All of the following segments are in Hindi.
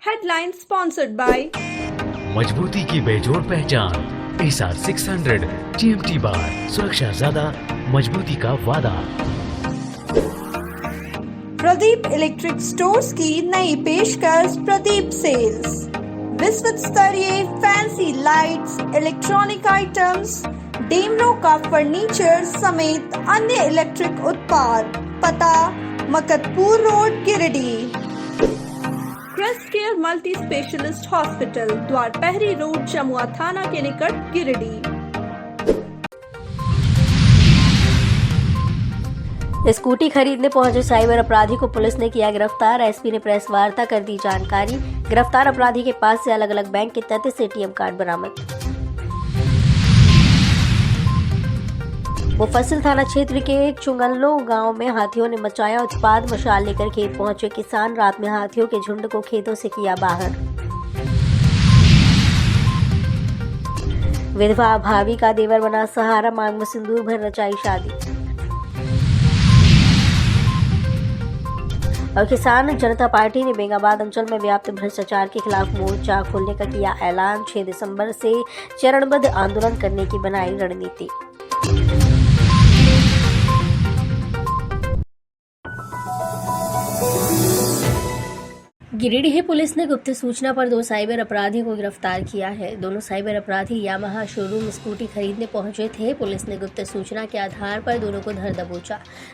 Headline sponsored by मजबूती की बेजोड़ पहचान ASR 600 GMT बार, सुरक्षा ज्यादा, मजबूती का वादा। प्रदीप इलेक्ट्रिक स्टोर्स की नई पेशकश प्रदीप सेल्स। विश्व स्तरीय फैंसी लाइट्स, इलेक्ट्रॉनिक आइटम्स, डेमनो का फर्नीचर समेत अन्य इलेक्ट्रिक उत्पाद। पता Maktapur road, Giridih. Crest care multi specialist hospital, Dwarpahari road, Jamua थाना के निकट, गिरिडीह। स्कूटी खरीदने पहुंचे साइबर अपराधी को पुलिस ने किया गिरफ्तार। एसपी ने प्रेस वार्ता कर दी जानकारी। गिरफ्तार अपराधी के पास से अलग अलग बैंक के 33 एटीएम कार्ड बरामद। मुफस्सिल थाना क्षेत्र के चुंगलो गांव में हाथियों ने मचाया उत्पाद। मशाल लेकर खेत पहुंचे किसान, रात में हाथियों के झुंड को खेतों से किया बाहर। विधवा भाभी का देवर बना सहारा, मांग में सिंदूर भर रचाई शादी। और किसान जनता पार्टी ने बेंगाबाद अंचल में व्याप्त भ्रष्टाचार के खिलाफ मोर्चा खोलने का किया ऐलान। 6 दिसंबर से चरणबद्ध आंदोलन करने की बनाई रणनीति। गिरिडीह पुलिस ने गुप्त सूचना पर 2 साइबर अपराधियों को गिरफ्तार किया है। दोनों साइबर अपराधी यामाहा शोरूम स्कूटी खरीदने पहुंचे थे। पुलिस ने गुप्त सूचना के आधार पर दोनों को धर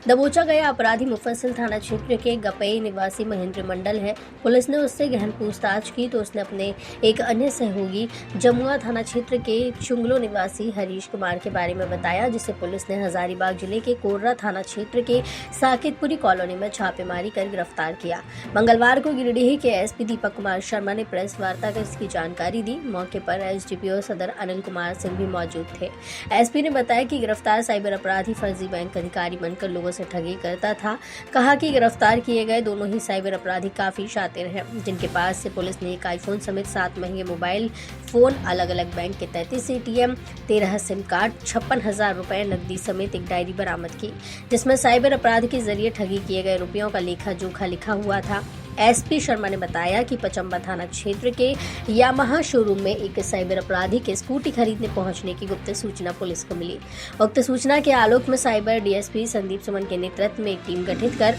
दबोचा गया अपराधी मुफस्सिल थाना क्षेत्र के गपई निवासी महेंद्र मंडल है। पुलिस ने उससे गहन पूछताछ की तो उसने अपने एक अन्य सहयोगी जमुआ थाना क्षेत्र के चुंगलो निवासी हरीश कुमार के बारे में बताया, जिसे पुलिस ने हजारीबाग जिले के कोर्रा थाना क्षेत्र के साकेतपुरी कॉलोनी में छापेमारी कर गिरफ्तार किया। मंगलवार को गिरिडीह के एसपी दीपक कुमार शर्मा ने प्रेस वार्ता कर इसकी जानकारी दी। मौके पर एसडीपीओ सदर अनिल कुमार सिंह भी मौजूद थे। एसपी ने बताया कि गिरफ्तार साइबर अपराधी फर्जी बैंक अधिकारी बनकर लोगों से ठगी करता था। कहा कि गिरफ्तार किए गए दोनों ही साइबर अपराधी काफी शातिर हैं, जिनके पास से पुलिस ने एक आईफोन समेत 7 महंगे मोबाइल फोन, अलग अलग बैंक के 33 एटीएम, 13 सिम कार्ड, 56,000 रुपए नकदी समेत एक डायरी बरामद की, जिसमें साइबर अपराध के जरिए ठगी किए गए रुपयों का लेखा जोखा लिखा हुआ था। एसपी शर्मा ने बताया कि पचम्बा थाना क्षेत्र के यामाहा शोरूम में एक साइबर अपराधी के स्कूटी खरीदने पहुंचने की गुप्त सूचना पुलिस को मिली। उक्त सूचना के आलोक में साइबर डीएसपी संदीप सुमन के नेतृत्व में एक टीम गठित कर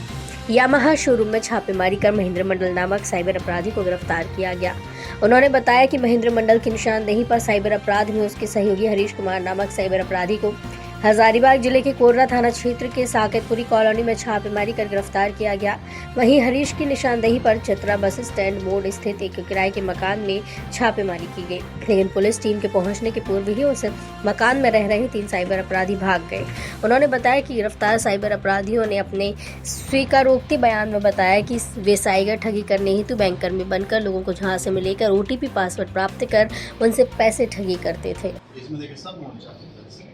यामाहा शोरूम में छापेमारी कर महेंद्र मंडल नामक साइबर अपराधी को गिरफ्तार किया गया। उन्होंने बताया कि महेंद्र मंडल की निशानदेही पर साइबर अपराध में उसके सहयोगी हरीश कुमार नामक साइबर अपराधी को हजारीबाग जिले के कोर्रा थाना क्षेत्र के साकेतपुरी कॉलोनी में छापेमारी कर गिरफ्तार किया गया। वहीं हरीश की निशानदेही पर चतरा बस स्टैंड मोड़ स्थित एक किराए के मकान में छापेमारी की गई, लेकिन पुलिस टीम के पहुंचने के पूर्व ही उस मकान में रह रहे 3 साइबर अपराधी भाग गए। उन्होंने बताया कि गिरफ्तार साइबर अपराधियों ने अपने स्वीकारोक्ति बयान में बताया कि वे साइबर ठगी करने हेतु बैंक कर्मी बनकर लोगों को झांसे में लेकर ओटीपी पासवर्ड प्राप्त कर उनसे पैसे ठगी करते थे। इसमें देखिए सब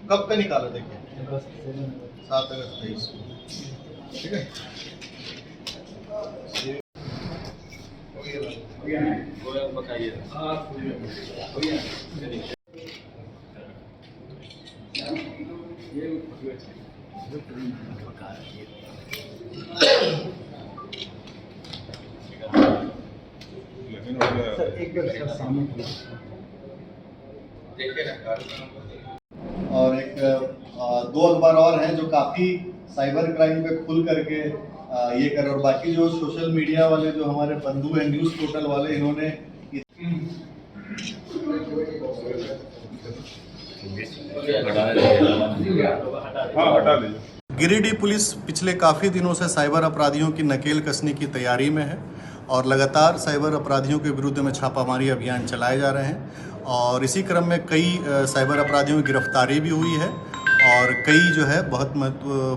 कब का निकाला, देखिए 7 अगस्त 23, ठीक है। और एक 2 अखबार और हैं जो काफ़ी साइबर क्राइम पे खुल करके ये कर, और बाकी जो सोशल मीडिया वाले जो हमारे बंधु हैं, न्यूज़ पोर्टल वाले, इन्होंने गिरिडीह पुलिस पिछले काफ़ी दिनों से साइबर अपराधियों की नकेल कसने की तैयारी में है और लगातार साइबर अपराधियों के विरुद्ध में छापामारी अभियान चलाए जा रहे हैं। और इसी क्रम में कई साइबर अपराधियों की गिरफ्तारी भी हुई है और कई जो है बहुत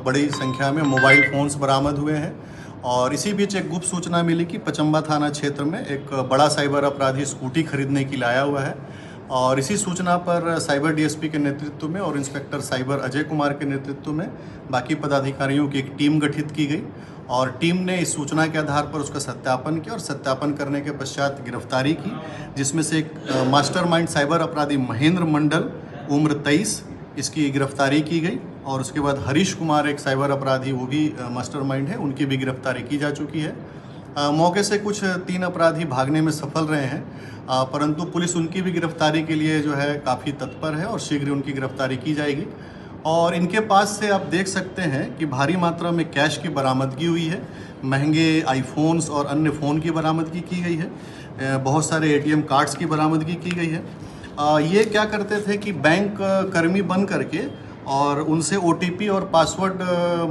बड़ी संख्या में मोबाइल फ़ोन्स बरामद हुए हैं। और इसी बीच एक गुप्त सूचना मिली कि पचम्बा थाना क्षेत्र में एक बड़ा साइबर अपराधी स्कूटी खरीदने के लिए आया हुआ है और इसी सूचना पर साइबर डीएसपी के नेतृत्व में और इंस्पेक्टर साइबर अजय कुमार के नेतृत्व में बाकी पदाधिकारियों की एक टीम गठित की गई और टीम ने इस सूचना के आधार पर उसका सत्यापन किया और सत्यापन करने के पश्चात गिरफ्तारी की, जिसमें से एक मास्टरमाइंड साइबर अपराधी महेंद्र मंडल उम्र 23, इसकी गिरफ्तारी की गई। और उसके बाद हरीश कुमार एक साइबर अपराधी, वो भी मास्टरमाइंड है, उनकी भी गिरफ्तारी की जा चुकी है। मौके से कुछ 3 अपराधी भागने में सफल रहे हैं, परंतु पुलिस उनकी भी गिरफ्तारी के लिए जो है काफ़ी तत्पर है और शीघ्र उनकी गिरफ्तारी की जाएगी। और इनके पास से आप देख सकते हैं कि भारी मात्रा में कैश की बरामदगी हुई है, महंगे आईफोन्स और अन्य फ़ोन की बरामदगी की गई है, बहुत सारे एटीएम कार्ड्स की बरामदगी की गई है। ये क्या करते थे कि बैंक कर्मी बन करके और उनसे ओटीपी और पासवर्ड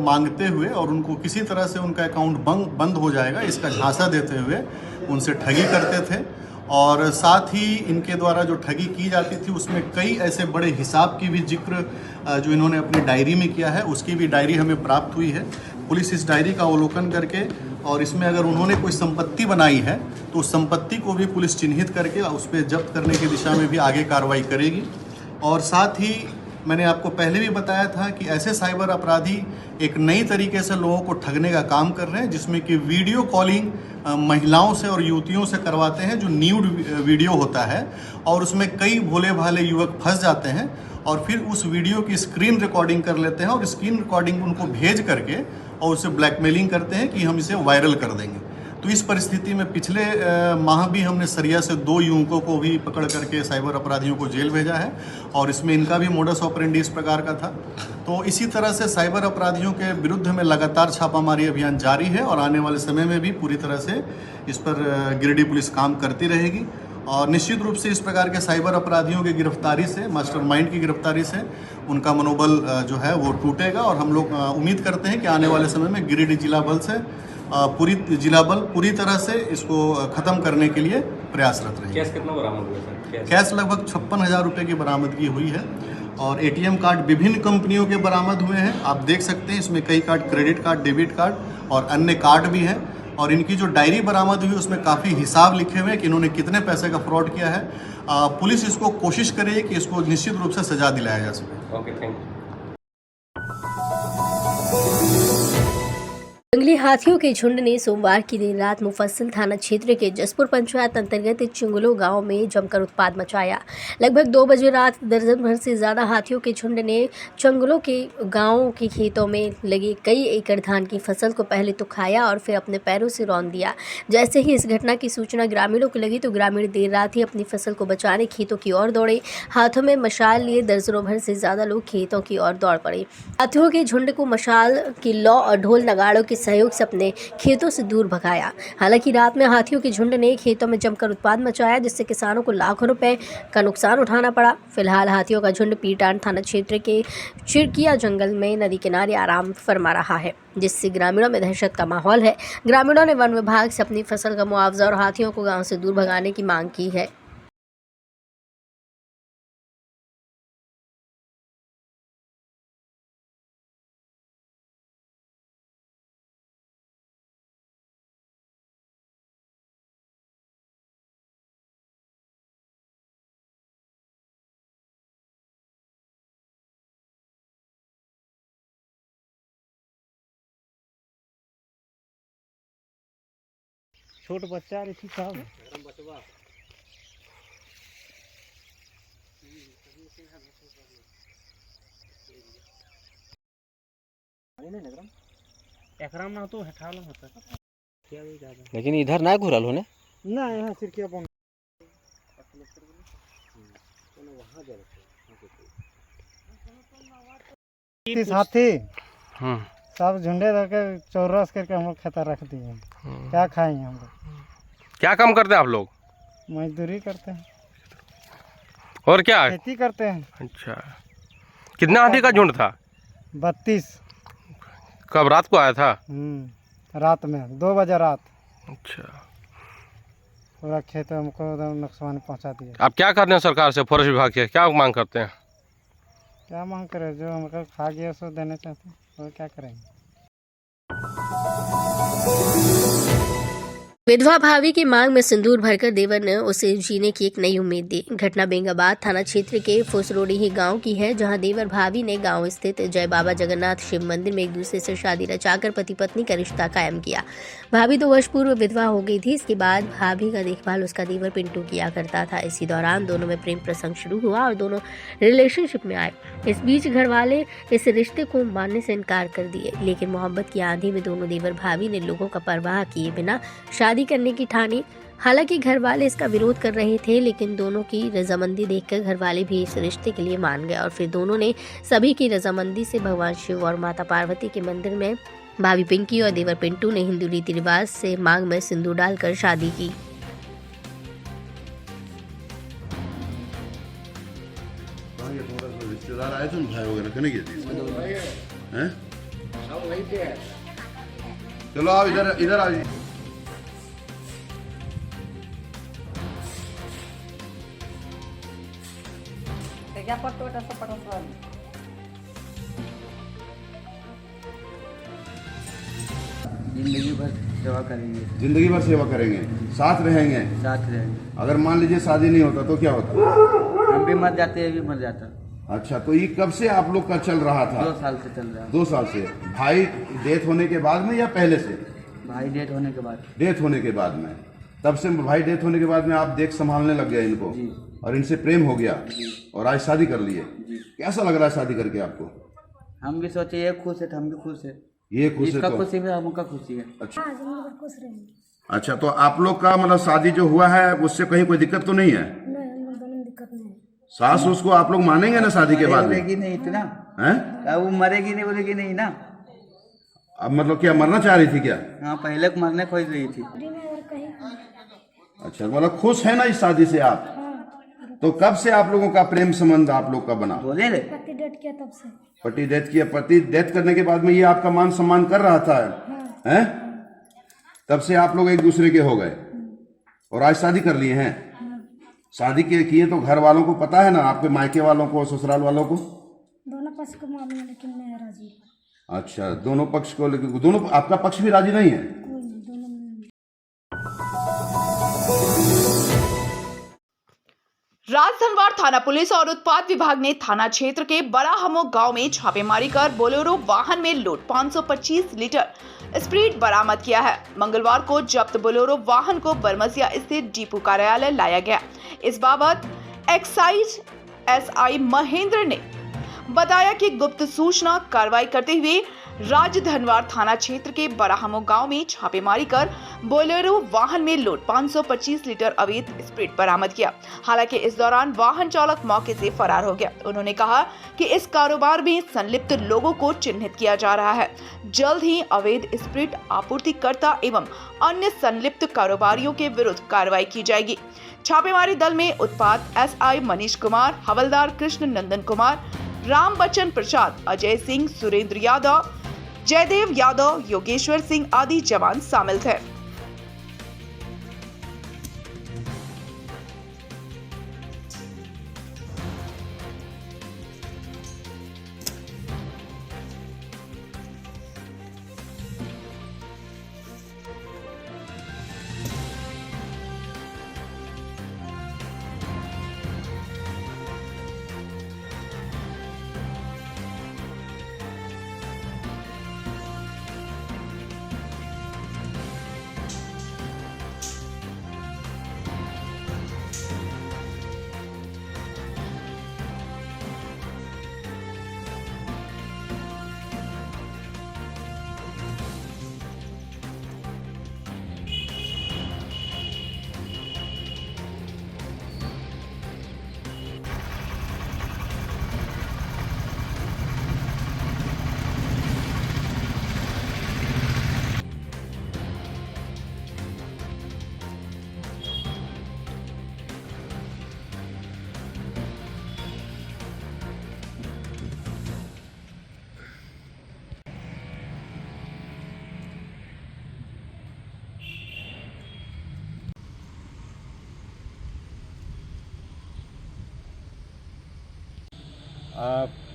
मांगते हुए और उनको किसी तरह से उनका अकाउंट बंद हो जाएगा इसका झांसा देते हुए उनसे ठगी करते थे। और साथ ही इनके द्वारा जो ठगी की जाती थी उसमें कई ऐसे बड़े हिसाब की भी जिक्र जो इन्होंने अपनी डायरी में किया है, उसकी भी डायरी हमें प्राप्त हुई है। पुलिस इस डायरी का अवलोकन करके और इसमें अगर उन्होंने कोई संपत्ति बनाई है तो उस संपत्ति को भी पुलिस चिन्हित करके उस पर जब्त करने की दिशा में भी आगे कार्रवाई करेगी। और साथ ही मैंने आपको पहले भी बताया था कि ऐसे साइबर अपराधी एक नई तरीके से लोगों को ठगने का काम कर रहे हैं, जिसमें कि वीडियो कॉलिंग महिलाओं से और युवतियों से करवाते हैं, जो न्यूड वीडियो होता है, और उसमें कई भोले भाले युवक फंस जाते हैं और फिर उस वीडियो की स्क्रीन रिकॉर्डिंग कर लेते हैं और स्क्रीन रिकॉर्डिंग उनको भेज करके और उसे ब्लैकमेलिंग करते हैं कि हम इसे वायरल कर देंगे। तो इस परिस्थिति में पिछले माह भी हमने सरिया से 2 युवकों को भी पकड़ करके साइबर अपराधियों को जेल भेजा है और इसमें इनका भी मोडस ऑपरेंडी इस प्रकार का था। तो इसी तरह से साइबर अपराधियों के विरुद्ध में लगातार छापामारी अभियान जारी है और आने वाले समय में भी पूरी तरह से इस पर गिरिडीह पुलिस काम करती रहेगी। और निश्चित रूप से इस प्रकार के साइबर अपराधियों की गिरफ्तारी से, मास्टरमाइंड की गिरफ्तारी से उनका मनोबल जो है वो टूटेगा और हम लोग उम्मीद करते हैं कि आने वाले समय में गिरिडीह जिला बल से पूरी तरह से इसको खत्म करने के लिए प्रयासरत रहेगी। कैश कितना बरामद हुआ सर? कैश लगभग 56,000 रुपये की बरामदगी हुई है और एटीएम कार्ड विभिन्न कंपनियों के बरामद हुए हैं। आप देख सकते हैं इसमें कई card, credit card, debit card और अन्य कार्ड भी हैं। और इनकी जो डायरी बरामद हुई उसमें काफ़ी हिसाब लिखे हुए हैं कि इन्होंने कितने पैसे का फ्रॉड किया है। पुलिस इसको कोशिश करेगी कि इसको निश्चित रूप से सजा दिलाया जा सके। Okay, thank you. जंगली हाथियों के झुंड ने सोमवार की देर रात मुफस्सिल थाना क्षेत्र के जसपुर पंचायत अंतर्गत चुंगलो गांव में जमकर उत्पात मचाया। लगभग 2 बजे रात दर्जन भर से ज्यादा हाथियों के झुंड ने चुंगलो के गांव के खेतों में लगे कई एकड़ धान की फसल को पहले तो खाया और फिर अपने पैरों से रौंद दिया। जैसे ही इस घटना की सूचना ग्रामीणों को लगी तो ग्रामीण देर रात ही अपनी फसल को बचाने खेतों की ओर दौड़े। हाथों में मशाल लिए दर्जनों भर से ज्यादा लोग खेतों की ओर दौड़ पड़े। हाथियों के झुंड को मशाल की लौ और ढोल नगाड़ों के सहयोग से अपने खेतों से दूर भगाया। हालांकि रात में हाथियों के झुंड ने खेतों में जमकर उत्पात मचाया, जिससे किसानों को लाखों रुपए का नुकसान उठाना पड़ा। फिलहाल हाथियों का झुंड पीटान थाना क्षेत्र के चिरकिया जंगल में नदी किनारे आराम फरमा रहा है, जिससे ग्रामीणों में दहशत का माहौल है। ग्रामीणों ने वन विभाग से अपनी फसल का मुआवजा और हाथियों को गाँव से दूर भगाने की मांग की है। छोट बच्चा रही साहब एकराम ना तो हटाल होता लेकिन इधर ना घुरल होने ना, यहाँ सिरकिया बंद हाथी सब झुंडे रखे चौरस करके हम लोग खेता रख दिए। क्या खाएंगे हम लोग? क्या काम करते हैं आप लोग? मजदूरी करते हैं और क्या? खेती करते हैं। अच्छा, कितना हाथी का झुंड था? 32। कब रात को आया था? रात में 2 बजे रात। अच्छा, पूरा खेत हमको नुकसान पहुंचा दिया। आप क्या करते हैं सरकार से, फॉरेस्ट विभाग से क्या मांग करते हैं? क्या मांग करें, जो हमको खा गया उसको देना चाहते हैं, और क्या करेंगे। विधवा भाभी की मांग में सिंदूर भरकर देवर ने उसे जीने की एक नई उम्मीद दी। घटना बेंगाबाद थाना क्षेत्र के फुसरोडीही गांव की है, जहां देवर भाभी ने गांव स्थित जय बाबा जगन्नाथ शिव मंदिर में एक दूसरे से शादी रचाकर पति पत्नी का रिश्ता कायम किया। भाभी 2 वर्ष पूर्व विधवा हो गई थी। इसके बाद भाभी का देखभाल उसका देवर पिंटू किया करता था। इसी दौरान दोनों में प्रेम प्रसंग शुरू हुआ और दोनों रिलेशनशिप में आए। इस बीच घर वाले इस रिश्ते को मानने से इनकार कर दिए, लेकिन मोहब्बत की आंधी में दोनों देवर भाभी ने लोगों का परवाह किए बिना शादी करने की ठानी। हालांकि घर वाले इसका विरोध कर रहे थे, लेकिन दोनों की रजामंदी देखकर घर वाले भी इस रिश्ते के लिए मान गए और फिर दोनों ने सभी की रजामंदी से भगवान शिव और माता पार्वती के मंदिर में भाभी पिंकी और देवर पिंटू ने हिंदू रीति रिवाज से मांग में सिंदूर डालकर शादी की। रिश्तेदार आए थे भाई वगैरह करने गए थे हैं? चलो आओ इधर आओ। जिंदगी भर सेवा करेंगे। जिंदगी भर सेवा करेंगे, साथ रहेंगे। साथ रहेंगे। अगर मान लीजिए शादी नहीं होता तो क्या होता? हम भी मर जाते, ये भी मर जाता। अच्छा, तो ये कब से आप लोग का चल रहा था? 2 साल से चल रहा है। 2 साल से। भाई डेथ होने के बाद में या पहले से? भाई डेथ होने के बाद। डेथ होने के बाद में। तब से भाई डेथ होने के बाद में आप देख संभालने लग गए इनको जी। और इनसे प्रेम हो गया और आज शादी कर लिए। कैसा लग रहा है शादी करके आपको? हम भी सोचे ये खुश है तो हम भी खुश है। ये खुश है इसका तो खुशी में हमका खुशी है। अच्छा, तो आप लोग का मतलब शादी जो हुआ है उससे कहीं कोई दिक्कत तो नहीं है? सास उसको आप लोग मानेंगे ना शादी के बाद में? बोलेगी नहीं इतना हैं? वो मरेगी नहीं, बोलेगी नहीं ना। अब मतलब क्या मरना चाह रही थी क्या? हाँ, पहले मरने खोज रही थी। अच्छा, मतलब खुश है ना इस शादी से आप? तो कब से आप लोगों का प्रेम संबंध आप लोग का बना? बोले रे पति डेथ किया, पति डेथ करने के बाद में ये आपका मान सम्मान कर रहा था हैं? तब से आप लोग एक दूसरे के हो गए और आज शादी कर लिए हैं। शादी के किए तो घर वालों को पता है ना, आपके मायके वालों को, ससुराल वालों को? दोनों पक्ष को मालूम है, लेकिन मैं राजी। अच्छा, दोनों पक्ष को, लेकिन दोनों आपका पक्ष भी राजी नहीं है? कोई नहीं, दोनों में। राजधनवार थाना पुलिस और उत्पाद विभाग ने थाना क्षेत्र के बड़ा हमो गांव में छापेमारी कर बोलेरो वाहन में लोड 525 लीटर स्प्रीट बरामद किया है। मंगलवार को जब्त बोलेरो वाहन को बरमसिया स्थित डिपो कार्यालय लाया गया। इस बाबत एक्साइज एसआई महेंद्र ने बताया कि गुप्त सूचना कार्रवाई करते हुए राजधनवार थाना क्षेत्र के बराहमो गांव में छापेमारी कर बोलेरो वाहन में लोड 525 लीटर अवैध स्प्रीट बरामद किया। हालांकि इस दौरान वाहन चालक मौके से फरार हो गया। उन्होंने कहा कि इस कारोबार में संलिप्त लोगों को चिन्हित किया जा रहा है। जल्द ही अवैध स्प्रीट आपूर्तिकर्ता एवं अन्य संलिप्त कारोबारियों के विरुद्ध कार्रवाई की जाएगी। छापेमारी दल में उत्पाद एसआई मनीष कुमार, हवलदार कृष्ण नंदन कुमार, राम बच्चन प्रसाद, अजय सिंह, सुरेंद्र यादव, जयदेव यादव, योगेश्वर सिंह आदि जवान शामिल थे।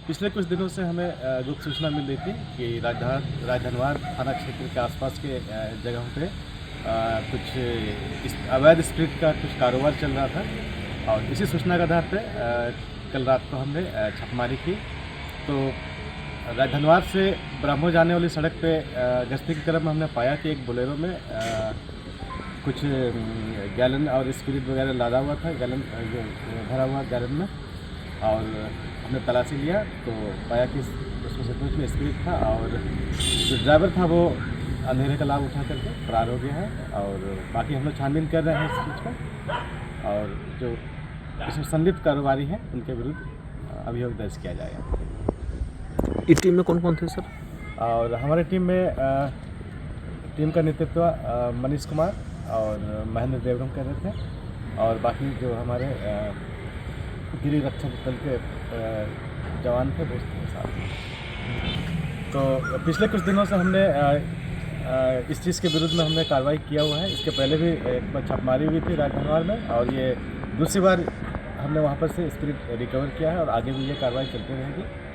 पिछले कुछ दिनों से हमें गुप्त सूचना मिल रही थी कि राजधनवार थाना क्षेत्र के आसपास के जगहों पे कुछ अवैध स्प्रिट का कुछ कारोबार चल रहा था, और इसी सूचना के आधार पे कल रात को हमने छापेमारी की। तो धनवार से ब्रह्मो जाने वाली सड़क पे गश्ती के क्रम में हमने पाया कि एक बोलेरो में कुछ गैलन और स्पिरिट वगैरह लादा हुआ था, गैलन जो भरा हुआ गैलन में, और हमने तलाशी लिया तो पाया कि उसमें सचमुच में स्पिरिट था, और जो ड्राइवर था वो अंधेरे का लाभ उठा करके फरार हो गया है। और बाकी हम लोग छानबीन कर रहे हैं इस चीज़ का, और जो इसमें संलिप्त कारोबारी हैं उनके विरुद्ध अभियोग दर्ज किया जाएगा। इस टीम में कौन कौन थे सर? और हमारे टीम में टीम का नेतृत्व मनीष कुमार और महेंद्र देवरम कर रहे थे, और बाकी जो हमारे गिरी रक्षक दल के जवान थे वो साथ। तो पिछले कुछ दिनों से हमने इस चीज़ के विरुद्ध में हमने कार्रवाई किया हुआ है। इसके पहले भी एक बार छापेमारी हुई थी राजधनवार में, और ये दूसरी बार हमने वहाँ पर से स्पिरिट रिकवर किया है, और आगे भी ये कार्रवाई चलती रहेगी।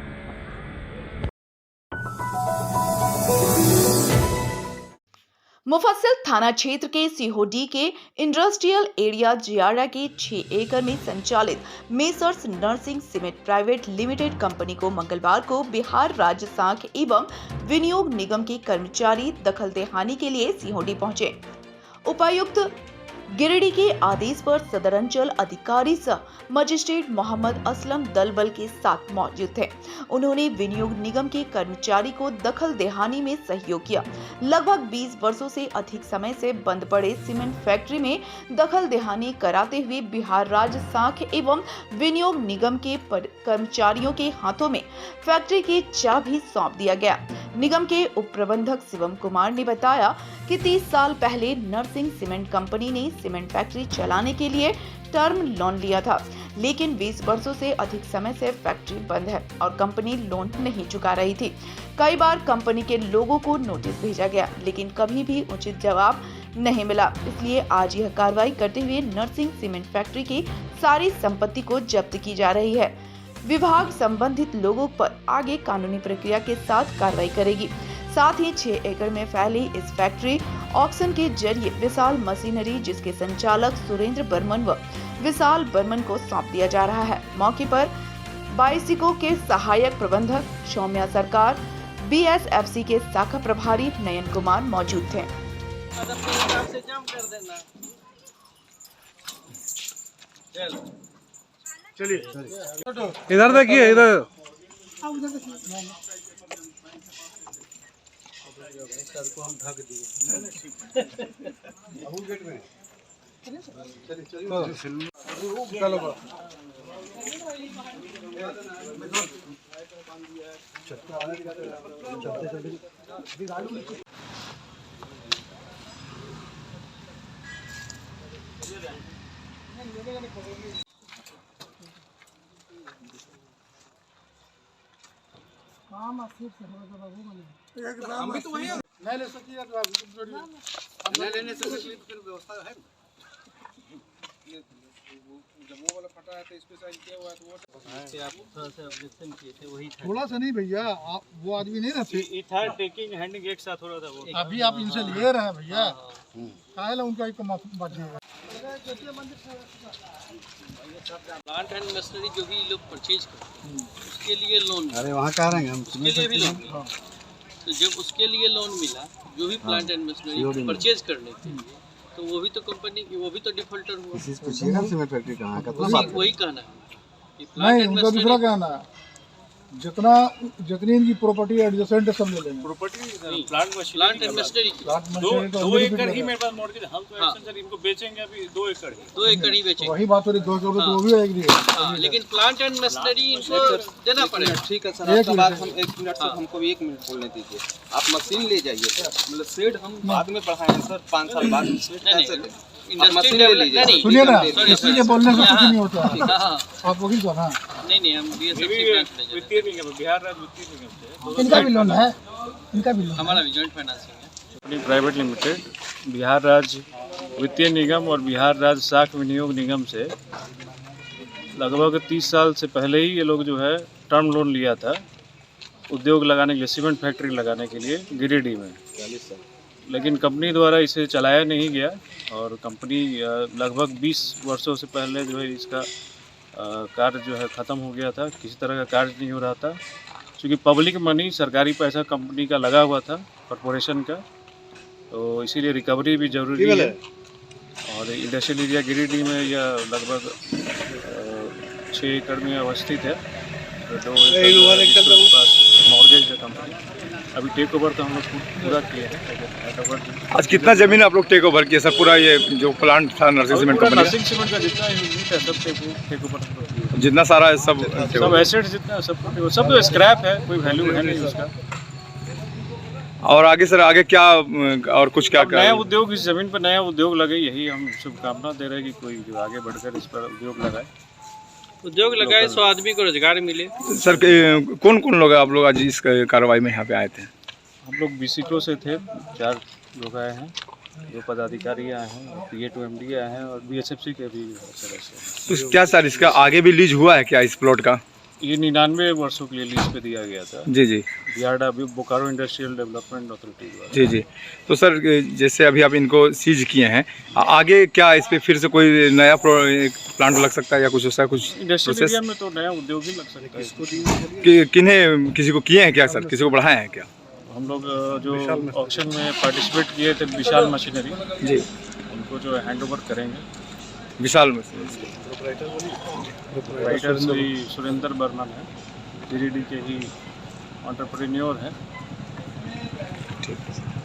मुफस्सिल थाना क्षेत्र के सीहोडी के इंडस्ट्रियल एरिया जियारा के 6 एकड़ में संचालित messrs nursing cement private limited company को मंगलवार को बिहार राज्य साख एवं विनियोग निगम के कर्मचारी दखलदेहानी के लिए सीहोडी पहुंचे। उपायुक्त गिरिडीह के आदेश पर सदर अंचल अधिकारी सह मजिस्ट्रेट मोहम्मद असलम दल बल के साथ मौजूद थे। उन्होंने विनियोग निगम के कर्मचारी को दखल देहानी में सहयोग किया। लगभग 20 वर्षों से अधिक समय से बंद पड़े सीमेंट फैक्ट्री में दखल देहानी कराते हुए बिहार राज्य साख एवं विनियोग निगम के कर्मचारियों के हाथों में फैक्ट्री की चाबी सौंप दिया गया। निगम के उप प्रबंधक शिवम कुमार ने बताया कि 30 साल पहले नर्सिंग सीमेंट कंपनी ने सीमेंट फैक्ट्री चलाने के लिए टर्म लोन लिया था, लेकिन 20 वर्षों से अधिक समय से फैक्ट्री बंद है और कंपनी लोन नहीं चुका रही थी। कई बार कंपनी के लोगों को नोटिस भेजा गया, लेकिन कभी भी उचित जवाब नहीं मिला। इसलिए आज यह कार्रवाई करते हुए नर्सिंग सीमेंट फैक्ट्री की सारी संपत्ति को जब्त की जा रही है। विभाग संबंधित लोगों पर आगे कानूनी प्रक्रिया के साथ कार्रवाई करेगी। साथ ही 6 एकड़ में फैली इस फैक्ट्री ऑक्शन के जरिए विशाल मशीनरी, जिसके संचालक सुरेंद्र बर्मन व विशाल बर्मन को सौंप दिया जा रहा है। मौके पर बाइसिको के सहायक प्रबंधक सौम्या सरकार, BSFC के शाखा प्रभारी नयन कुमार मौजूद थे। इधर देखिए, इधर सर को हम ढक दिए। हम भी तो वही नहीं ले सकिए, नहीं लेने से फिर व्यवस्था है। जब वो वाला फटा है तो इस पे साइन किया हुआ है, तो वो से आप थोड़ा सा ऑब्जेक्शन किए थे, वही था। थोड़ा सा नहीं भैया, आप वो आदमी नहीं रहते, ये था टेकिंग हैंडिंग एक साथ हो रहा था वो। अभी आप इनसे ले रहे हैं भैया, काहे ला उनका एक बचेगा। प्लांट एंड मशीनरी जो भी लोग परचेज करते हैं उसके लिए लोन, अरे वहाँ कह रहे हैं हम, उसके लिए भी लोन मिला। तो जब उसके लिए लोन मिला, जो भी प्लांट एंड मशीनरी परचेज करने के लिए, तो वो भी तो कंपनी की, वो भी तो डिफॉल्टर हुआ। पूछिएगा सीमेंट फैक्ट्री कहाँ का, वही कहना है कि नहीं, उनका दूसरा कहना है, जितनी इनकी प्रॉपर्टी एडजस्टेंट सब ले लेंगे। प्रॉपर्टी प्लांट एंड मशीनरी दो एकड़ ही मेरे पास मॉर्गेज, हम तो एक्शन सर इनको बेचेंगे अभी 2 एकड़ ही, 2 एकड़ ही बेचेंगे। वही बात हो रही, 2 एकड़ तो वो भी एक लेकिन प्लांट एंड मशीनरी इनको देना पड़ेगा। ठीक है सर, आपका बात हम 1 मिनट सर, हमको भी 1 मिनट बोलने दीजिए। आप मशीन ले जाइए, मतलब शेड हम बाद में बढ़ाएंगे सर, 5 साल बाद कैसे लें? मशीन ले लीजिए। सुनिए ना, किसी के बोलने से कुछ नहीं होता है। आप वही तो हाँ, नहीं हम वित्तीय निगम, बिहार राज्य वित्तीय निगम से इनका भी लोन है, इनका भी लोन, हमारा भी जॉइंट फाइनेंसिंग है। प्राइवेट लिमिटेड, बिहार राज्य वित्तीय निगम और बिहार राज्य साख विनियोग निगम से लगभग 30 साल से पहले ही ये लोग जो है टर्म लोन लिया था उद्योग लगाने के लिए, सीमेंट फैक्ट्री लगाने के लिए गिरिडीह में। लेकिन कंपनी द्वारा इसे चलाया नहीं गया और कंपनी लगभग 20 वर्षों से पहले जो है इसका कार्य जो है ख़त्म हो गया था, किसी तरह का कार्य नहीं हो रहा था क्योंकि पब्लिक मनी सरकारी पैसा कंपनी का लगा हुआ था कॉरपोरेशन का, तो इसीलिए रिकवरी भी जरूरी है। और इंडस्ट्रियल एरिया गिरिडीह में यह लगभग 6 एकड़ में अवस्थित है, 2 एकड़ मॉर्गेज है कंपनी। अभी टेक ओवर तो हम लोग पूरा किए हैं। आज कितना जमीन आप लोग टेक ओवर किए सर? पूरा ये जो प्लांट था nursing cement company nursing cement का जितना यूनिट है सब टेक ओवर, जितना सारा है सब एसेट्स जितना सब तो स्क्रैप है, कोई वैल्यू है नहीं उसका। और आगे सर आगे क्या और कुछ क्या नया उद्योग, इस जमीन पर नया उद्योग लगे, यही हम शुभकामना दे रहे हैं कि कोई जो आगे बढ़कर इस पर उद्योग लगाए 100 आदमी को रोजगार मिले। सर कौन कौन लोग आप लोग आज इस कार्रवाई में यहाँ पे आए थे? हम लोग बीसीको से थे, 4 लोग आए हैं, 2 पदाधिकारी आए हैं, PA to MD आए हैं और BHFC के भी सदस्य। तो क्या सर इसका आगे भी लीज हुआ है क्या इस प्लॉट का? ये 99 वर्षों के लिए लीज पे दिया गया था। जी जी, Bihar Bokaro industrial development authority द्वारा। जी जी। तो सर जैसे अभी आप इनको सीज किए हैं, आगे क्या इस पे फिर से कोई नया प्लांट लग सकता है या कुछ ऐसा कुछ इंडस्ट्रियल एरिया में? तो नया उद्योग ही लग सकता है। इसको किन्हें किसी को किए हैं क्या सर? किसी को बढ़ाए हैं क्या? हम लोग जो ऑक्शन में पार्टिसिपेट किए थे विशाल मशीनरी जी, उनको जो हैंड ओवर करेंगे। विशाल मशीनरी राइटर श्री सुरेंद्र बर्मन है, गिरिडीह के ही एंटरप्रेन्योर हैं।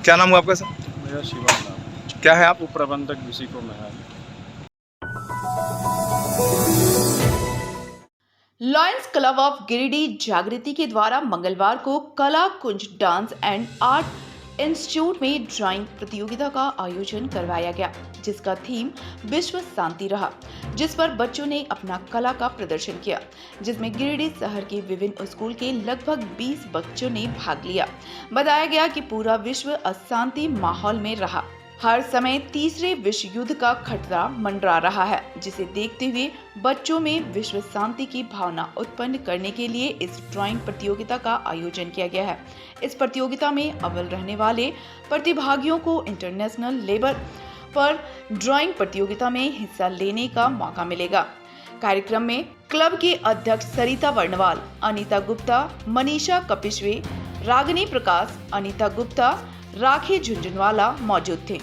क्या नाम हुआ आपका सर? मेरा शिवम नाम। क्या है आप? उप प्रबंधक बीसीको में है। लॉयंस क्लब ऑफ गिरिडीह जागृति के द्वारा मंगलवार को कला कुंज डांस एंड आर्ट इंस्टीट्यूट में ड्राइंग प्रतियोगिता का आयोजन करवाया गया, जिसका थीम विश्व शांति रहा, जिस पर बच्चों ने अपना कला का प्रदर्शन किया, जिसमें गिरिडीह शहर के विभिन्न स्कूल के लगभग 20 बच्चों ने भाग लिया। बताया गया कि पूरा विश्व अशांति माहौल में रहा, हर समय तीसरे विश्व युद्ध का खतरा मंडरा रहा है, जिसे देखते हुए बच्चों में विश्व शांति की भावना उत्पन्न करने के लिए इस ड्राइंग प्रतियोगिता का आयोजन किया गया है। इस प्रतियोगिता में अव्वल रहने वाले प्रतिभागियों को इंटरनेशनल लेवल पर ड्राइंग प्रतियोगिता में हिस्सा लेने का मौका मिलेगा। कार्यक्रम में क्लब के अध्यक्ष सरिता वर्णवाल, अनीता गुप्ता, मनीषा कपिश्वे, रागिनी प्रकाश, अनीता गुप्ता, राखी झुंझुनवाला मौजूद थे।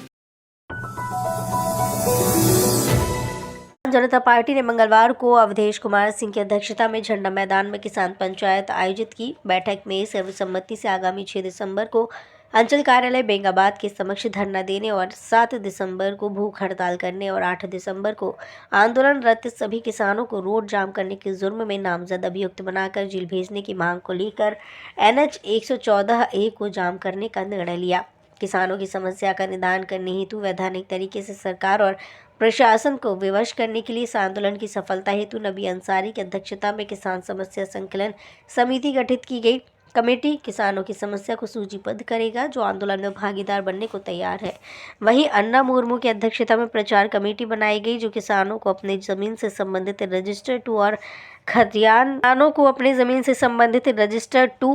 जनता पार्टी ने मंगलवार को अवधेश कुमार सिंह की अध्यक्षता में झंडा मैदान में किसान पंचायत आयोजित की। बैठक में सर्वसम्मति से आगामी 6 दिसंबर को अंचल कार्यालय बेंगाबाद के समक्ष धरना देने और 7 दिसंबर को भूख हड़ताल करने और 8 दिसंबर को आंदोलनरत सभी किसानों को रोड जाम करने के जुर्म में नामजद अभियुक्त बनाकर जेल भेजने की मांग को लेकर NH 114A को जाम करने का निर्णय लिया। किसानों की समस्या का निदान करने हेतु वैधानिक तरीके से सरकार और प्रशासन को विवश करने के लिए इस आंदोलन की सफलता हेतु नबी अंसारी की अध्यक्षता में किसान समस्या संकलन समिति गठित की गई। कमेटी किसानों की समस्या को सूचीबद्ध करेगा जो आंदोलन में भागीदार बनने को तैयार है। वहीं अन्ना मुर्मू की अध्यक्षता में प्रचार कमेटी बनाई गई जो किसानों को अपनी जमीन से संबंधित रजिस्टर 2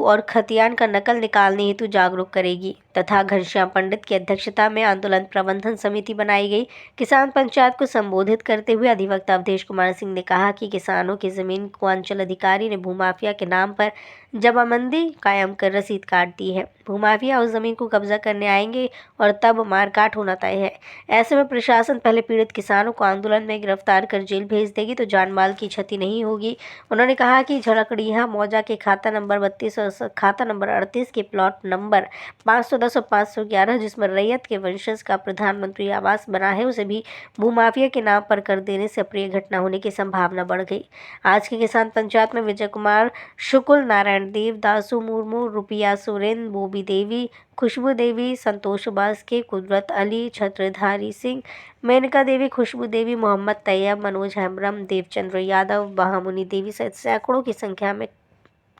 और खतियान का नकल निकालने हेतु जागरूक करेगी तथा घनश्याम पंडित की अध्यक्षता में आंदोलन प्रबंधन समिति बनाई गई। किसान पंचायत को संबोधित करते हुए अधिवक्ता अवधेश कुमार सिंह ने कहा कि किसानों की जमीन को अंचल अधिकारी ने भूमाफिया के नाम पर जमाबंदी कायम कर रसीद काट दी है। भूमाफिया उस जमीन को कब्जा करने आएंगे और तब मारकाट होना तय है। ऐसे में प्रशासन पहले पीड़ित किसानों को आंदोलन में गिरफ्तार कर जेल भेज देगी तो जान माल की क्षति नहीं होगी। उन्होंने कहा कि झड़कड़िया मौजा के खाता नंबर 32 और खाता नंबर 38 के प्लॉट नंबर 510 और 511 जिसमें रैयत के वंशज का प्रधानमंत्री आवास बना है उसे भी भूमाफिया के नाम पर कर देने से अप्रिय घटना होने की संभावना बढ़ गई। आज की किसान पंचायत में विजय कुमार शुक्ल, नारायण देव, दासू मुर्मू, रुपिया सोरेन, बोबी देवी, खुशबू देवी, संतोष बास्के, कुदरत अली, छत्रधारी सिंह, मेनका देवी, खुशबू देवी, मोहम्मद तैयब, मनोज हेम्ब्रम, देवचंद्र यादव, बहामुनी देवी सहित सैकड़ों की संख्या में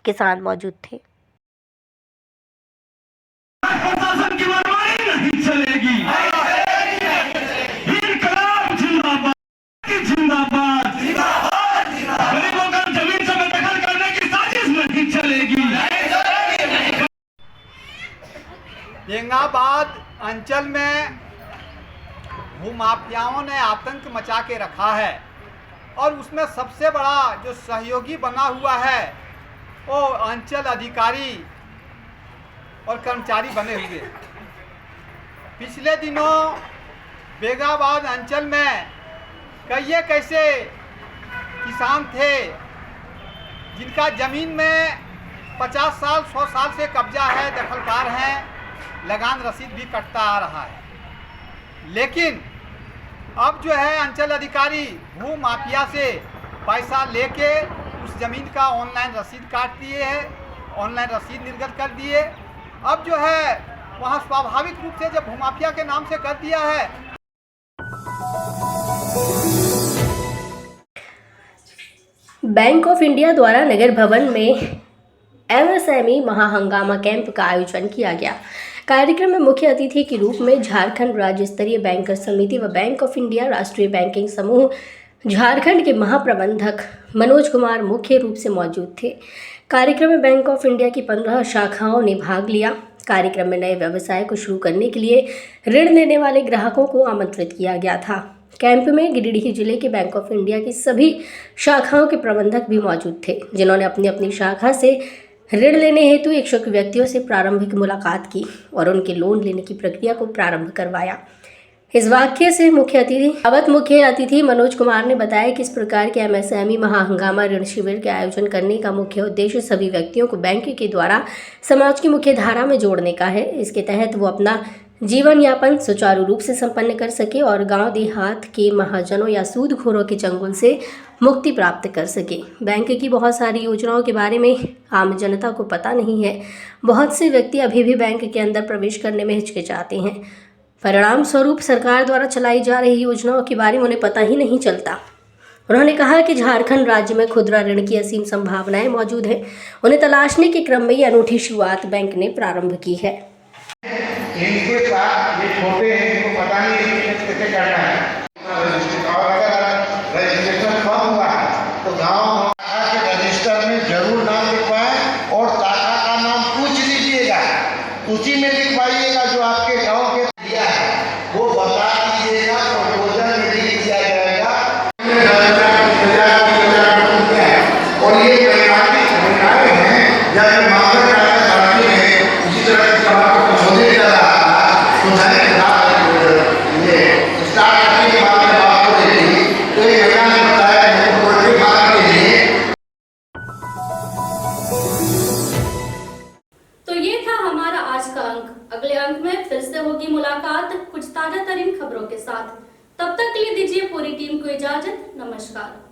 किसान मौजूद थे। बेंगाबाद अंचल में भूमाफियाओं ने आतंक मचा के रखा है और उसमें सबसे बड़ा जो सहयोगी बना हुआ है वो अंचल अधिकारी और कर्मचारी बने हुए। पिछले दिनों बेगाबाद अंचल में कई कैसे किसान थे जिनका ज़मीन में 50 साल 100 साल से कब्जा है, दखलदार हैं, लगान रसीद भी कटता आ रहा है। लेकिन अब जो है अंचल अधिकारी भू माफिया से पैसा लेके उस ज़मीन का ऑनलाइन रसीद काट दिए है, ऑनलाइन रसीद निर्गत कर दिए। अब जो है वहाँ स्वाभाविक रूप से जब भूमाफिया के नाम से कर दिया है। बैंक ऑफ इंडिया द्वारा नगर भवन में एमएसएमई महाहंगामा कैंप का आयोजन किया गया। कार्यक्रम में मुख्य अतिथि के रूप में झारखंड राज्य स्तरीय बैंकर समिति व बैंक ऑफ इंडिया राष्ट्रीय बैंकिंग समूह झारखंड के महाप्रबंधक मनोज कुमार मुख्य रूप से मौजूद थे। कार्यक्रम में बैंक ऑफ इंडिया की 15 शाखाओं ने भाग लिया। कार्यक्रम में नए व्यवसाय को शुरू करने के लिए ऋण लेने वाले ग्राहकों को आमंत्रित किया गया था। कैंप में गिरिडीह जिले के बैंक ऑफ इंडिया की सभी शाखाओं के प्रबंधक भी मौजूद थे, जिन्होंने अपनी अपनी शाखा से ऋण लेने हेतु इच्छुक व्यक्तियों से प्रारंभिक मुलाकात की और उनके लोन लेने की प्रक्रिया को प्रारंभ करवाया। इस वाक्य से मुख्य अतिथि मनोज कुमार ने बताया कि इस प्रकार के एमएसएमई महाहंगामा ऋण शिविर के आयोजन करने का मुख्य उद्देश्य सभी व्यक्तियों को बैंक के द्वारा समाज की मुख्य धारा में जोड़ने का है। इसके तहत वो अपना जीवन यापन सुचारू रूप से संपन्न कर सके और गांव देहात के महाजनों या सूदखोरों के चंगुल से मुक्ति प्राप्त कर सके। बैंक की बहुत सारी योजनाओं के बारे में आम जनता को पता नहीं है। बहुत से व्यक्ति अभी भी बैंक के अंदर प्रवेश करने में हिचकिचाते हैं। परिणाम स्वरूप सरकार द्वारा चलाई जा रही योजनाओं के बारे में उन्हें पता ही नहीं चलता। उन्होंने कहा कि झारखंड राज्य में खुदरा ऋण की असीम संभावनाएं मौजूद हैं। उन्हें तलाशने के क्रम में ये अनूठी शुरुआत बैंक ने प्रारंभ की है। इनके साथ ये छोटे हैं, इनको पता नहीं कैसे करना है। और अगर रजिस्ट्रेशन कम हुआ है तो गाँव के रजिस्टर में जरूर नाम लिखवाएं और शाखा का नाम पूछ लीजिएगा, उसी में लिखवाइएगा जो आपके गांव के दिया है वो बता दीजिएगा तो भोजन में लिख दिया जाएगा। और ये महिलाएं हैं या उसी तरह तो ये था हमारा आज का अंक। अगले अंक में फिर से होगी मुलाकात कुछ ताजा तरीन खबरों के साथ। तब तक के लिए दीजिए पूरी टीम को इजाजत। नमस्कार।